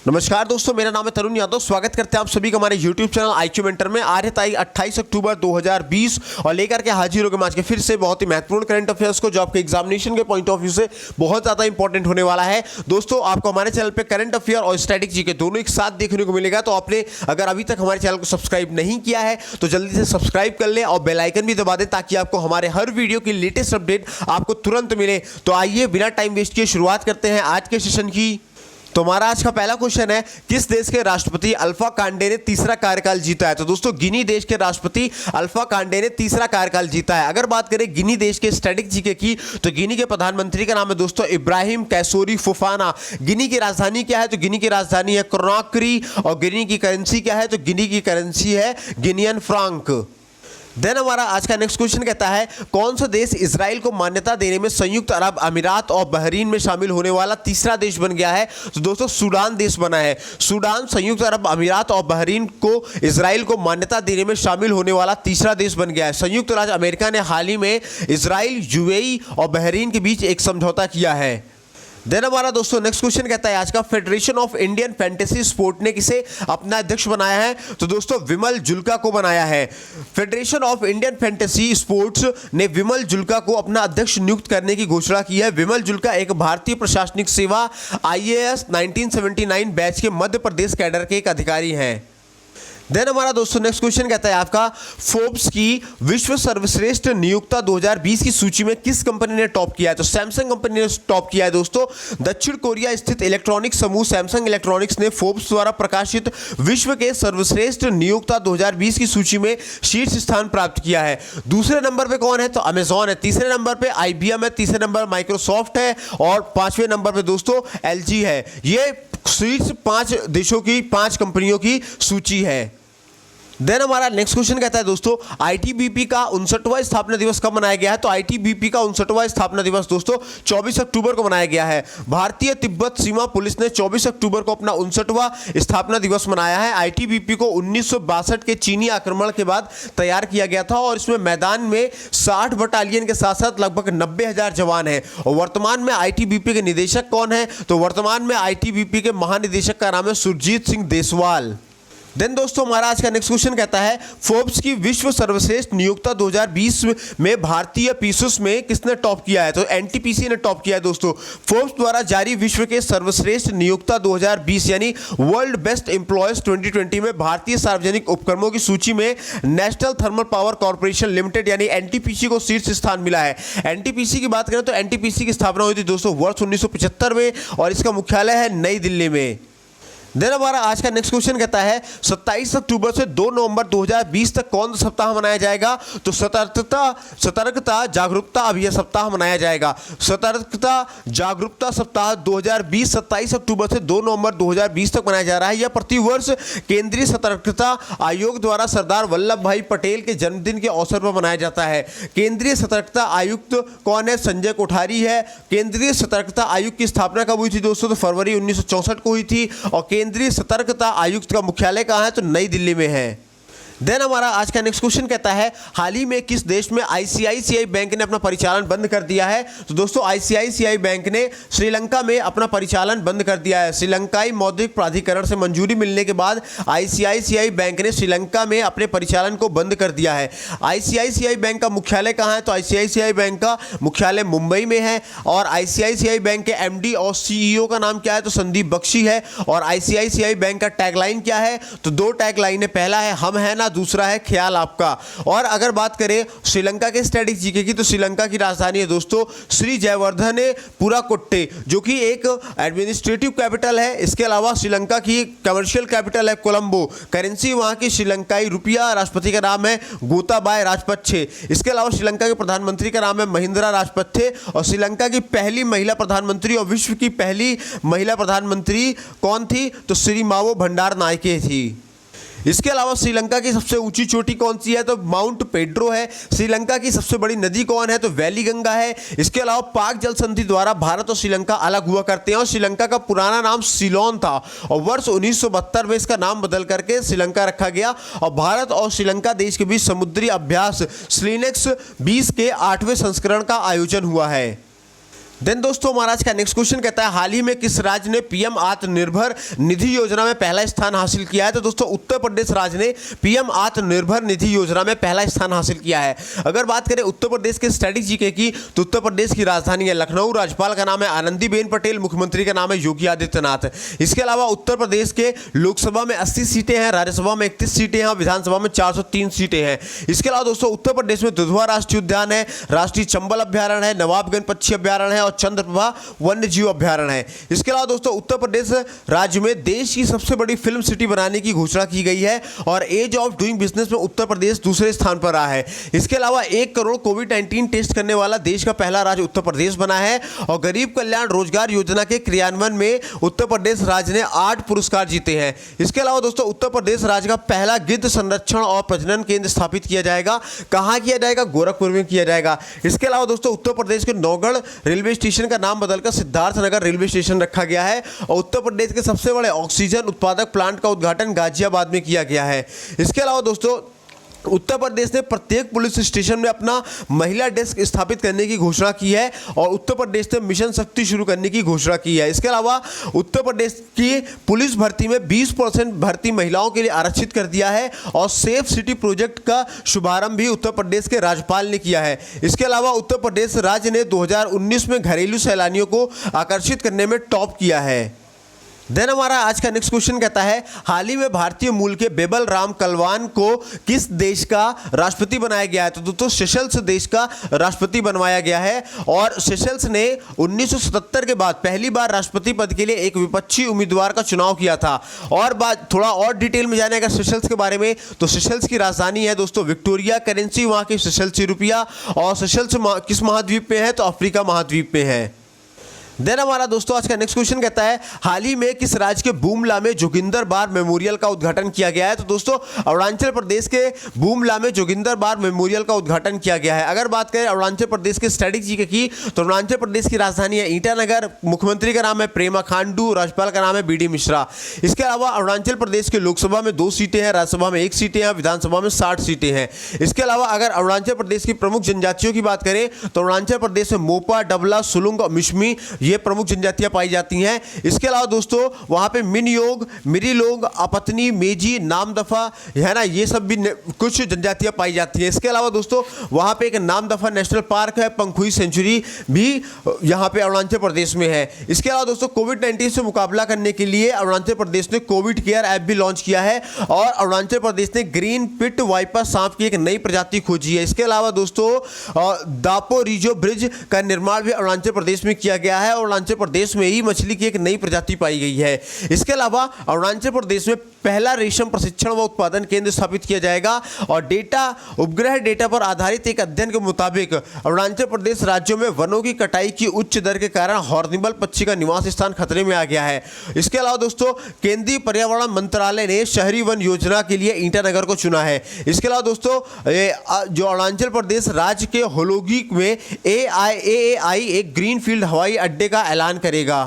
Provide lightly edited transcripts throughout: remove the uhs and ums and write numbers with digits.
नमस्कार दोस्तों, मेरा नाम है तरुण यादव। स्वागत करते हैं आप सभी का हमारे YouTube चैनल IQ मेंटर में। आज है तारीख 28 अक्टूबर 2020 और लेकर के हाजिर हो गए आज के फिर से बहुत ही महत्वपूर्ण करंट अफेयर्स को, जो आपके एग्जामिनेशन के पॉइंट ऑफ व्यू से बहुत ज़्यादा इंपॉर्टेंट होने वाला है। दोस्तों, आपको हमारे चैनल पे करंट अफेयर और स्टैटिक जीके दोनों एक साथ देखने को मिलेगा। तो आपने अगर अभी तक हमारे चैनल को सब्सक्राइब नहीं किया है तो जल्दी से सब्सक्राइब कर लें और बेल आइकन भी दबा दें, ताकि आपको हमारे हर वीडियो की लेटेस्ट अपडेट आपको तुरंत मिले। तो आइए बिना टाइम वेस्ट किए शुरुआत करते हैं आज के सेशन की। तो हमारा आज का पहला क्वेश्चन है, किस देश के राष्ट्रपति अल्फा कांडे ने तीसरा कार्यकाल जीता है? तो दोस्तों, गिनी देश के राष्ट्रपति अल्फा कांडे ने तीसरा कार्यकाल जीता है। अगर बात करें गिनी देश के स्टैटिक जीके की, तो गिनी के प्रधानमंत्री का नाम है दोस्तों इब्राहिम कैसोरी फोफाना। गिनी की राजधानी क्या है? तो गिनी की राजधानी है कोनाक्री। और गिनी की करेंसी क्या है? तो गिनी की करेंसी है गिनियन फ्रांक। देन हमारा आज का नेक्स्ट क्वेश्चन कहता है, कौन सा देश इजराइल को मान्यता देने में संयुक्त अरब अमीरात और बहरीन में शामिल होने वाला तीसरा देश बन गया है? तो दोस्तों, सूडान देश बना है। सूडान संयुक्त अरब अमीरात और बहरीन को इजराइल को मान्यता देने में शामिल होने वाला तीसरा देश बन गया है। संयुक्त राज्य अमेरिका ने हाल ही में इजराइल, यूएई और बहरीन के बीच एक समझौता किया है। देन हमारा दोस्तों नेक्स्ट क्वेश्चन कहता है, आज का federation of Indian fantasy sport ने किसे अपना अध्यक्ष बनाया है? तो दोस्तों, विमल जुल्का को बनाया है। Federation of Indian fantasy sports ने विमल जुल्का को अपना अध्यक्ष नियुक्त करने की घोषणा की है। विमल जुल्का एक भारतीय प्रशासनिक सेवा IAS 1979 बैच के मध्य प्रदेश कैडर के एक अधिकारी हैं। देन हमारा दोस्तों नेक्स्ट क्वेश्चन कहता है, आपका फोर्ब्स की विश्व सर्वश्रेष्ठ नियोक्ता 2020 की सूची में किस कंपनी ने टॉप किया है? तो सैमसंग कंपनी ने टॉप किया है। दोस्तों, दक्षिण कोरिया स्थित इलेक्ट्रॉनिक समूह सैमसंग इलेक्ट्रॉनिक्स ने फोर्ब्स द्वारा प्रकाशित विश्व के सर्वश्रेष्ठ नियोक्ता 2020 की सूची में शीर्ष स्थान प्राप्त किया है। दूसरे नंबर पे कौन है? तो अमेजॉन है। तीसरे नंबर पे IBM है। तीसरे नंबर पर माइक्रोसॉफ्ट है और पांचवें नंबर पे दोस्तों LG है। ये शीर्ष 5 देशों की 5 कंपनियों की सूची है। देन हमारा नेक्स्ट क्वेश्चन कहता है दोस्तों, ITBP का 59वां स्थापना दिवस कब मनाया गया है? तो ITBP का 59वां स्थापना दिवस दोस्तों 24 अक्टूबर को मनाया गया है। भारतीय तिब्बत सीमा पुलिस ने 24 अक्टूबर को अपना 59वां स्थापना दिवस मनाया है। ITBP को 1962 के चीनी आक्रमण के बाद तैयार किया गया था और इसमें मैदान में 60 बटालियन के साथ साथ लगभग 90,000 जवान हैं। और वर्तमान में ITBP के निदेशक कौन है? तो वर्तमान में ITBP के महानिदेशक का नाम है सुरजीत सिंह देसवाल। देन दोस्तों, हमारा आज का नेक्स्ट क्वेश्चन कहता है, फोर्ब्स की विश्व सर्वश्रेष्ठ नियोक्ता 2020 में भारतीय पीसूस में किसने टॉप किया है? तो NTPC ने टॉप किया है। दोस्तों, फोर्ब्स द्वारा जारी विश्व के सर्वश्रेष्ठ नियोक्ता 2020 यानी वर्ल्ड बेस्ट एम्प्लॉयज 2020 में भारतीय सार्वजनिक उपक्रमों की सूची में national thermal power corporation limited यानी NTPC को शीर्ष स्थान मिला है। NTPC की बात करें तो NTPC की स्थापना हुई थी दोस्तों वर्ष 1975 में और इसका मुख्यालय है नई दिल्ली में। देन हमारा आज का नेक्स्ट क्वेश्चन कहता है, 27 अक्टूबर से 2 नवंबर 2020 तक कौन सा सप्ताह मनाया जाएगा? तो सतर्कता जागरूकता अभियान सप्ताह मनाया जाएगा। सतर्कता जागरूकता सप्ताह 2020 27 अक्टूबर से 2 नवंबर 2020 तक मनाया जा रहा है। यह प्रतिवर्ष केंद्रीय सतर्कता आयोग द्वारा सरदार वल्लभ भाई पटेल के जन्मदिन के अवसर पर मनाया जाता है। केंद्रीय सतर्कता आयुक्त कौन है? संजय कोठारी है। केंद्रीय सतर्कता आयुक्त की स्थापना कब हुई थी दोस्तों? तो फरवरी 1964 को हुई थी। और केंद्रीय सतर्कता आयुक्त का मुख्यालय कहाँ है? तो नई दिल्ली में है। देन हमारा आज का नेक्स्ट क्वेश्चन कहता है, हाल ही में किस देश में ICICI बैंक ने अपना परिचालन बंद कर दिया है? तो दोस्तों, ICICI बैंक ने श्रीलंका में अपना परिचालन बंद कर दिया है। श्रीलंकाई मौद्रिक प्राधिकरण से मंजूरी मिलने के बाद ICICI बैंक ने श्रीलंका में अपने परिचालन को बंद कर दिया है। ICICI बैंक का मुख्यालय कहाँ है? तो ICICI बैंक का मुख्यालय मुंबई में है। और ICICI बैंक के MD और CEO का नाम क्या है? तो संदीप बख्शी है। और ICICI बैंक का टैगलाइन क्या है? तो 2 टैगलाइन है। पहला है हम है ना, दूसरा है ख्याल आपका। और अगर बात करें श्रीलंका के स्टैटिक जीके की, तो श्रीलंका की राजधानी है दोस्तों श्री जयवर्धनेपुराकोट्टे, जो कि एक एडमिनिस्ट्रेटिव कैपिटल है। इसके अलावा श्रीलंका की कमर्शियल कैपिटल है कोलंबो। करेंसी वहां की श्रीलंकाई रुपया। राष्ट्रपति का नाम है गोताबाय राजपक्षे। इसके अलावा श्रीलंका के प्रधानमंत्री का नाम है महिंद्रा राजपक्षे। और श्रीलंका की पहली महिला प्रधानमंत्री और विश्व की पहली महिला प्रधानमंत्री कौन थी? तो श्रीमावो भंडारनायके थी। इसके अलावा श्रीलंका की सबसे ऊंची चोटी कौन सी है? तो माउंट पेड्रो है। श्रीलंका की सबसे बड़ी नदी कौन है? तो वैली गंगा है। इसके अलावा पाक जल संधि द्वारा भारत और श्रीलंका अलग हुआ करते हैं और श्रीलंका का पुराना नाम सिलोन था और वर्ष 1972 में इसका नाम बदल करके श्रीलंका रखा गया। और भारत और श्रीलंका देश के बीच समुद्री अभ्यास स्लिनेक्स 20 के 8वें संस्करण का आयोजन हुआ है। देन दोस्तों हमारा आज का नेक्स्ट क्वेश्चन कहता है हाल ही में किस राज्य ने पीएम आत्मनिर्भर निधि योजना में पहला स्थान हासिल किया है। तो दोस्तों उत्तर प्रदेश राज्य ने पीएम आत्मनिर्भर निधि योजना में पहला स्थान हासिल किया है। अगर बात करें उत्तर प्रदेश के स्टैटिक जीके की तो उत्तर प्रदेश की राजधानी है लखनऊ, राज्यपाल का नाम है आनंदीबेन पटेल, मुख्यमंत्री का नाम है योगी आदित्यनाथ। इसके अलावा उत्तर प्रदेश के लोकसभा में 80 सीटें हैं, राज्यसभा में 31 सीटें हैं, विधानसभा में 403 सीटें हैं। इसके अलावा दोस्तों उत्तर प्रदेश में दुधवा राष्ट्रीय उद्यान है, राष्ट्रीय चंबल अभ्यारण्य है, नवाबगंज पक्षी अभ्यारण्य है और चंद्रप्रभा वन्य जीव अभ्यारण्य है। इसके अलावा दोस्तों उत्तर प्रदेश राज्य में देश की सबसे बड़ी फिल्म सिटी बनाने की घोषणा की गई है और एज ऑफ डूइंग बिजनेस में उत्तर प्रदेश दूसरे स्थान पर रहा है। इसके अलावा 1 करोड़ कोविड-19 टेस्ट करने वाला देश का पहला राज्य उत्तर प्रदेश बना है और गरीब कल्याण रोजगार योजना के क्रियान्वयन में उत्तर प्रदेश राज्य ने 8 पुरस्कार जीते हैं। इसके अलावा दोस्तों उत्तर प्रदेश राज्य का पहला गिद्ध संरक्षण और प्रजनन केंद्र स्थापित किया जाएगा। कहां किया जाएगा? गोरखपुर में किया जाएगा। इसके अलावा दोस्तों उत्तर प्रदेश के नौगढ़ रेलवे स्टेशन का नाम बदलकर सिद्धार्थनगर रेलवे स्टेशन रखा गया है और उत्तर प्रदेश के सबसे बड़े ऑक्सीजन उत्पादक प्लांट का उद्घाटन गाजियाबाद में किया गया है। इसके अलावा दोस्तों उत्तर प्रदेश ने प्रत्येक पुलिस स्टेशन में अपना महिला डेस्क स्थापित करने की घोषणा की है और उत्तर प्रदेश ने मिशन शक्ति शुरू करने की घोषणा की है। इसके अलावा उत्तर प्रदेश की पुलिस भर्ती में 20% भर्ती महिलाओं के लिए आरक्षित कर दिया है और सेफ सिटी प्रोजेक्ट का शुभारंभ भी उत्तर प्रदेश के राज्यपाल ने किया है। इसके अलावा उत्तर प्रदेश राज्य ने 2019 में घरेलू सैलानियों को आकर्षित करने में टॉप किया है। देन हमारा आज का नेक्स्ट क्वेश्चन कहता है हाल ही में भारतीय मूल के बेबल राम कलवान को किस देश का राष्ट्रपति बनाया गया है। तो दोस्तों सेशल्स देश का राष्ट्रपति बनवाया गया है और सेशल्स ने 1977 के बाद पहली बार राष्ट्रपति पद के लिए एक विपक्षी उम्मीदवार का चुनाव किया था। और बात थोड़ा और डिटेल में जाने का सेशल्स के बारे में तो सेशल्स की राजधानी है दोस्तों विक्टोरिया, करेंसी वहाँ की सेशल्स रुपया और सेशल्स किस महाद्वीप में है? तो अफ्रीका महाद्वीप में है। देन हमारा दोस्तों आज का नेक्स्ट क्वेश्चन कहता है हाल ही में किस राज्य के बूमला में जोगिंदर बार मेमोरियल का उद्घाटन किया गया है। तो दोस्तों अरुणाचल प्रदेश के बूमला में जोगिंदर बार मेमोरियल का उद्घाटन किया गया है। अगर बात करें अरुणाचल प्रदेश के स्टैटिक जीके की तो अरुणाचल प्रदेश की राजधानी है ईटानगर, मुख्यमंत्री का नाम है प्रेमा खांडू, राज्यपाल का नाम है बीडी मिश्रा। इसके अलावा अरुणाचल प्रदेश के लोकसभा में 2 सीटें हैं, राज्यसभा में 1 सीटें हैं, विधानसभा में 60 सीटें हैं। इसके अलावा अगर अरुणाचल प्रदेश की प्रमुख जनजातियों की बात करें तो अरुणाचल प्रदेश में मोपा, डबला, सुलुंग और मिश्मी ये प्रमुख जनजातियां पाई जाती हैं। इसके अलावा दोस्तों वहां पे मिनयोग, मिरी लोग, अपतनी, मेजी, नामदफा है ना, ये सब भी कुछ जनजातियां पाई जाती हैं। इसके अलावा दोस्तों वहां पे एक नामदफा नेशनल पार्क है, पंखुई सेंचुरी भी यहां पे अरुणाचल प्रदेश में है। इसके अलावा दोस्तों कोविड-19 से मुकाबला करने के लिए अरुणाचल प्रदेश ने कोविड केयर ऐप भी लॉन्च किया है और अरुणाचल प्रदेश ने ग्रीन पिट वाइपर सांप की एक नई प्रजाति खोजी है। इसके अलावा दोस्तों दापो रिजो ब्रिज का निर्माण भी अरुणाचल प्रदेश में किया गया है और अरुणाचल प्रदेश में ही मछली की एक नई प्रजाति पाई गई है। इसके अलावा अरुणाचल प्रदेश में पहला रेशम प्रशिक्षण व उत्पादन केंद्र स्थापित किया जाएगा और उपग्रह डेटा पर आधारित एक अध्ययन के मुताबिक अरुणाचल प्रदेश राज्यों में वनों की कटाई की उच्च दर के कारण हॉर्नबिल पक्षी का निवास स्थान खतरे में आ गया है। इसके अलावा दोस्तों केंद्रीय पर्यावरण मंत्रालय ने शहरी वन योजना के लिए ईटानगर को चुना है। इसके अलावा दोस्तों जो अरुणाचल प्रदेश राज्य के होलोगी में AIAAI एक ग्रीनफील्ड हवाई अड्डे का ऐलान करेगा।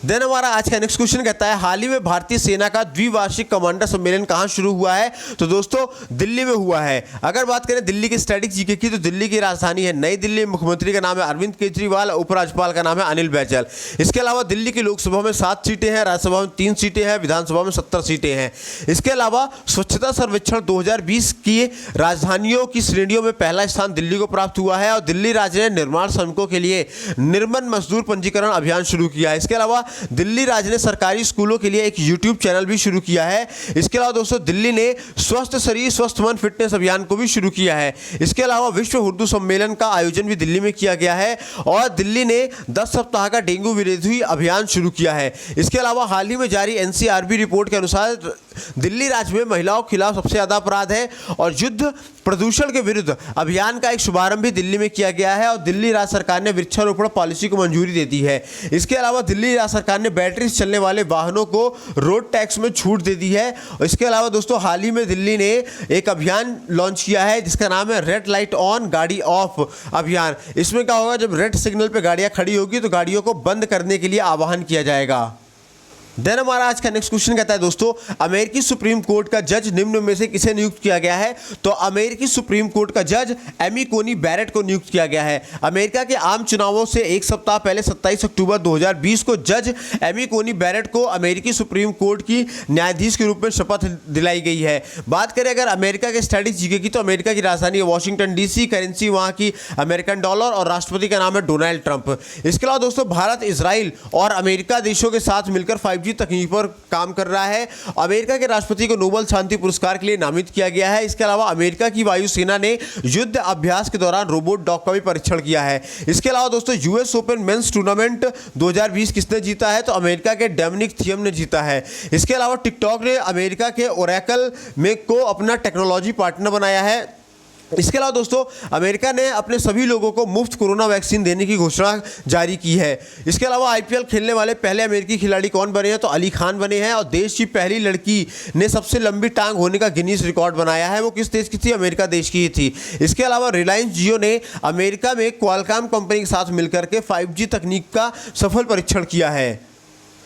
देन हमारा आज का नेक्स्ट क्वेश्चन कहता है हाल ही में भारतीय सेना का द्विवार्षिक कमांडर सम्मेलन कहां शुरू हुआ है। तो दोस्तों दिल्ली में हुआ है। अगर बात करें दिल्ली के स्टैटिक जीके की तो दिल्ली की राजधानी है नई दिल्ली, मुख्यमंत्री का नाम है अरविंद केजरीवाल, उपराज्यपाल का नाम है अनिल बैजल। इसके अलावा दिल्ली की लोकसभा में 7 सीटें हैं, राज्यसभा में 3 सीटें हैं, विधानसभा में 70 सीटें हैं। इसके अलावा स्वच्छता सर्वेक्षण 2020 की राजधानियों की श्रेणियों में पहला स्थान दिल्ली को प्राप्त हुआ है और दिल्ली राज्य ने निर्माण श्रमिकों के लिए निर्मल मजदूर पंजीकरण अभियान शुरू किया है। इसके अलावा दिल्ली राज्य ने सरकारी स्कूलों के लिए एक यूट्यूब चैनल भी शुरू किया है। इसके अलावा दोस्तों दिल्ली ने स्वस्थ शरीर स्वस्थ मन फिटनेस अभियान को भी शुरू किया है। इसके अलावा विश्व उर्दू सम्मेलन का आयोजन भी दिल्ली में किया गया है और दिल्ली ने 10 सप्ताह का डेंगू विरोधी अभियान शुरू किया है। इसके अलावा हाल ही में जारी NCRB रिपोर्ट के अनुसार दिल्ली राज्य में महिलाओं के खिलाफ सबसे ज़्यादा अपराध है और युद्ध प्रदूषण के विरुद्ध अभियान का एक शुभारंभ भी दिल्ली में किया गया है और दिल्ली राज्य सरकार ने वृक्षारोपण पॉलिसी को मंजूरी दे दी है। इसके अलावा दिल्ली राज्य सरकार ने बैटरी से चलने वाले वाहनों को रोड टैक्स में छूट दे दी है। इसके अलावा दोस्तों हाल ही में दिल्ली ने एक अभियान लॉन्च किया है जिसका नाम है रेड लाइट ऑन गाड़ी ऑफ अभियान। इसमें क्या होगा, जब रेड सिग्नल पर गाड़ियाँ खड़ी होगी तो गाड़ियों को बंद करने के लिए आह्वान किया जाएगा। देन हमारा आज का नेक्स्ट क्वेश्चन कहता है दोस्तों, अमेरिकी सुप्रीम कोर्ट का जज निम्न में से किसे नियुक्त किया गया है? तो अमेरिकी सुप्रीम कोर्ट का जज एमी कोनी बैरेट को नियुक्त किया गया है। अमेरिका के आम चुनावों से एक सप्ताह पहले 27 अक्टूबर 2020 को जज एमी कोनी बैरेट को अमेरिकी सुप्रीम कोर्ट की न्यायाधीश के रूप में शपथ दिलाई गई है। बात करें अगर अमेरिका के स्टैटिक जीके की, तो अमेरिका की राजधानी है वॉशिंगटन डीसी, करेंसी वहां की अमेरिकन डॉलर और राष्ट्रपति का नाम है डोनाल्ड ट्रंप। इसके अलावा दोस्तों भारत, इजराइल और अमेरिका देशों के साथ मिलकर 5G तकनीक पर काम कर रहा है। अमेरिका के राष्ट्रपति को नोबेल शांति पुरस्कार के लिए नामित किया गया है। इसके अलावा अमेरिका की वायुसेना ने युद्ध अभ्यास के दौरान रोबोट डॉग का भी परीक्षण किया है। इसके अलावा दोस्तों यूएस ओपन मेंस टूर्नामेंट 2020 किसने जीता है? तो अमेरिका के डोमिनिक थियम ने जीता है। इसके अलावा टिकटॉक ने अमेरिका के ओरेकल में को अपना टेक्नोलॉजी पार्टनर बनाया है। इसके अलावा दोस्तों अमेरिका ने अपने सभी लोगों को मुफ्त कोरोना वैक्सीन देने की घोषणा जारी की है। इसके अलावा आईपीएल खेलने वाले पहले अमेरिकी खिलाड़ी कौन बने हैं? तो अली खान बने हैं। और देश की पहली लड़की ने सबसे लंबी टांग होने का गिनीज रिकॉर्ड बनाया है। वो किस देश की थी? अमेरिका देश की ही थी। इसके अलावा रिलायंस जियो ने अमेरिका में क्वालकॉम कंपनी के साथ मिलकर के 5G तकनीक का सफल परीक्षण किया है।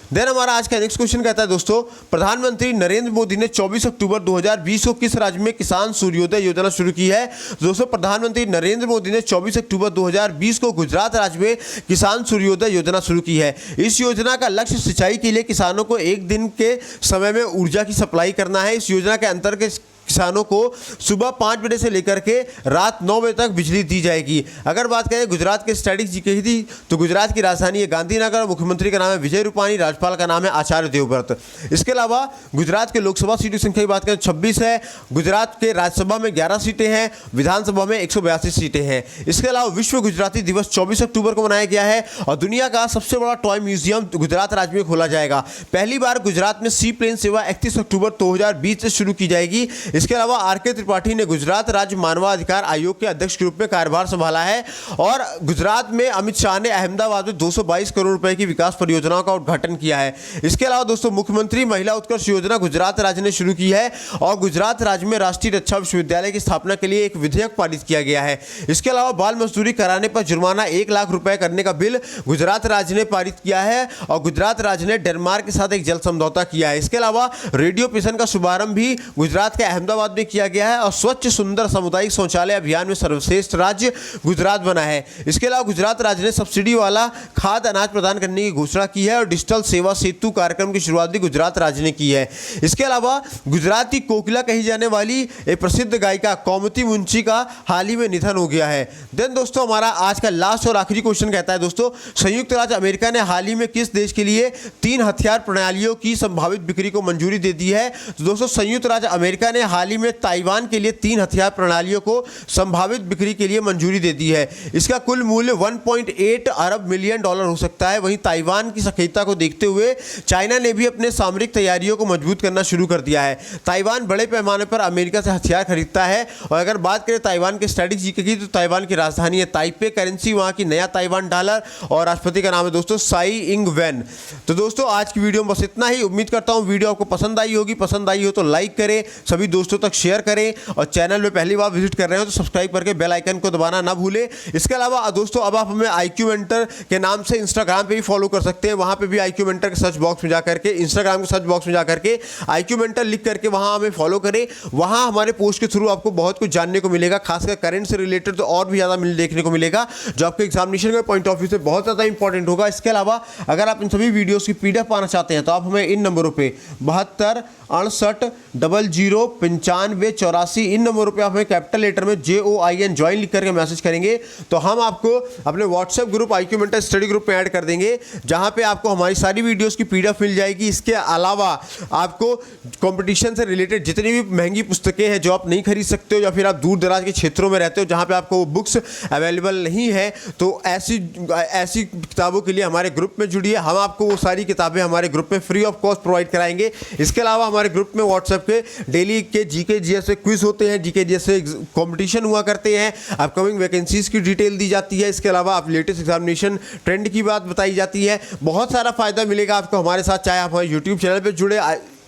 देन हमारा आज का नेक्स्ट क्वेश्चन कहता है दोस्तों, प्रधानमंत्री नरेंद्र मोदी ने 24 अक्टूबर 2020 को किस राज्य में किसान सूर्योदय योजना शुरू की है? दोस्तों प्रधानमंत्री नरेंद्र मोदी ने 24 अक्टूबर 2020 को गुजरात राज्य में किसान सूर्योदय योजना शुरू की है। इस योजना का लक्ष्य सिंचाई के लिए किसानों को एक दिन के समय में ऊर्जा की सप्लाई करना है। इस योजना के अंतर्गत किसानों को सुबह 5 बजे से लेकर के रात 9 बजे तक बिजली दी जाएगी। अगर बात करें गुजरात के स्टैटिक जीके की, तो गुजरात की राजधानी है गांधीनगर, मुख्यमंत्री का नाम है विजय रूपाणी, राज्यपाल का नाम है आचार्य देवव्रत। इसके अलावा गुजरात के लोकसभा सीटों की संख्या की बात करें 26 है। गुजरात के राज्यसभा में 11 सीटें हैं, विधानसभा में 182 सीटें हैं। इसके अलावा विश्व गुजराती दिवस 24 अक्टूबर को मनाया गया है और दुनिया का सबसे बड़ा टॉय म्यूजियम गुजरात राज्य में खोला जाएगा। पहली बार गुजरात में सी प्लेन सेवा 31 अक्टूबर 2020 से शुरू की जाएगी। इसके अलावा आर.के. त्रिपाठी ने गुजरात राज्य मानवाधिकार आयोग के अध्यक्ष के रूप में कार्यभार संभाला है। और गुजरात में अमित शाह ने अहमदाबाद में 222 करोड़ रुपए की विकास परियोजनाओं का उद्घाटन किया है। इसके अलावा दोस्तों मुख्यमंत्री महिला उत्कर्ष योजना गुजरात राज्य ने शुरू की है और गुजरात राज्य में राष्ट्रीय रक्षा विश्वविद्यालय की स्थापना के लिए एक विधेयक पारित किया गया है। इसके अलावा बाल मजदूरी कराने पर जुर्माना 1 लाख रुपए करने का बिल गुजरात राज्य ने पारित किया है और गुजरात राज्य ने डेनमार्क के साथ एक जल समझौता किया है। इसके अलावा रेडियो पिसन का शुभारंभ भी गुजरात के अहमदाबाद में किया गया है और स्वच्छ सुंदर सामुदायिक शौचालय अभियान में सर्वश्रेष्ठ राज्य गुजरात बना है। इसके अलावा गुजरात राज्य ने सब्सिडी वाला खाद्य अनाज प्रदान करने की घोषणा की है और डिजिटल सेवा सेतु कार्यक्रम की शुरुआत भी गुजरात राज्य ने की है। इसके अलावा गुजरात की कोकिला कही जाने वाली एक प्रसिद्ध गायिका कौमुदी मुंशी का हाल ही में निधन हो गया है। देन दोस्तों हमारा आज का लास्ट और आखिरी क्वेश्चन कहता है दोस्तों, संयुक्त राज्य अमेरिका ने हाल ही में किस देश के लिए 3 हथियार प्रणालियों की संभावित बिक्री को मंजूरी दे दी है? तो दोस्तों संयुक्त राज्य अमेरिका ने हाल ही में ताइवान के लिए 3 हथियार प्रणालियों को संभावित बिक्री के लिए मंजूरी दे दी है। इसका कुल मूल्य 1.8 अरब मिलियन डॉलर हो सकता है। वहीं ताइवान की सक्रियता को देखते हुए चाइना ने भी अपने सामरिक तैयारियों को मजबूत करना शुरू कर दिया है। ताइवान बड़े पैमाने पर अमेरिका से हथियार खरीदता है। और अगर बात करें ताइवान के स्टैटिक जीके की, तो ताइवान की राजधानी है ताइपे, करेंसी वहां की नया ताइवान डॉलर और राष्ट्रपति का नाम है दोस्तों साई इंग वेन। तो दोस्तों आज की वीडियो में बस इतना ही। उम्मीद करता हूं वीडियो आपको पसंद आई होगी। पसंद आई हो तो लाइक करें, सभी दोस्तों तक शेयर करें और चैनल में पहली बार विजिट कर रहे हो तो सब्सक्राइब करके बेल आइकन को दबाना ना भूलें। इसके अलावा दोस्तों अब आप हमें IQ मेंटर के नाम से इंस्टाग्राम पे भी फॉलो कर सकते हैं। वहां पे भी IQ मेंटर के सर्च बॉक्स में जाकर के, इंस्टाग्राम के सर्च बॉक्स में जाकर के IQ मेंटर लिख करके वहां हमें फॉलो करें। वहां हमारे पोस्ट के थ्रू आपको बहुत कुछ जानने को मिलेगा, खासकर करंट से रिलेटेड तो और भी ज़्यादा देखने को मिलेगा, जो आपके एग्जामिनेशन के पॉइंट ऑफ व्यू से बहुत ज़्यादा इंपॉर्टेंट होगा। इसके अलावा अगर आप इन सभी वीडियोज़ की PDF पाना चाहते हैं तो आप हमें इन नंबरों पर 72 68 00 95 84 इन नंबरों पे आप हमें कैपिटल लेटर में JOIN ज्वाइन लिख करके मैसेज करेंगे तो हम आपको अपने WhatsApp group IQ mentor study group में ऐड कर देंगे, जहां पे आपको हमारी सारी वीडियोस की PDF मिल जाएगी। इसके अलावा आपको कंपटीशन से रिलेटेड जितनी भी महंगी पुस्तकें हैं जो आप नहीं खरीद सकते हो या फिर आप दूर दराज के क्षेत्रों में रहते हो जहां पे आपको बुक्स अवेलेबल नहीं है, तो ऐसी किताबों के लिए हमारे ग्रुप में जुड़िए। हम आपको वो सारी किताबें हमारे ग्रुप में फ्री ऑफ कॉस्ट प्रोवाइड कराएंगे। इसके अलावा हमारे ग्रुप में व्हाट्सएप के डेली के GK GS से क्विज होते हैं, GK GS से कंपटीशन हुआ करते हैं, अपकमिंग वैकेंसीज की डिटेल दी जाती है। इसके अलावा आप लेटेस्ट एग्जामिनेशन ट्रेंड की बात बताई जाती है। बहुत सारा फायदा मिलेगा आपको हमारे साथ, चाहे आप हमारे यूट्यूब चैनल पर जुड़े,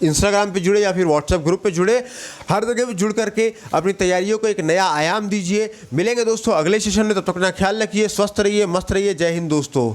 इंस्टाग्राम पे जुड़े या फिर व्हाट्सएप ग्रुप पे जुड़े, हर जगह पे जुड़ करके अपनी तैयारियों को एक नया आयाम दीजिए। मिलेंगे दोस्तों अगले सेशन में, तब तक अपना ख्याल रखिए, स्वस्थ रहिए, मस्त रहिए। जय हिंद दोस्तों।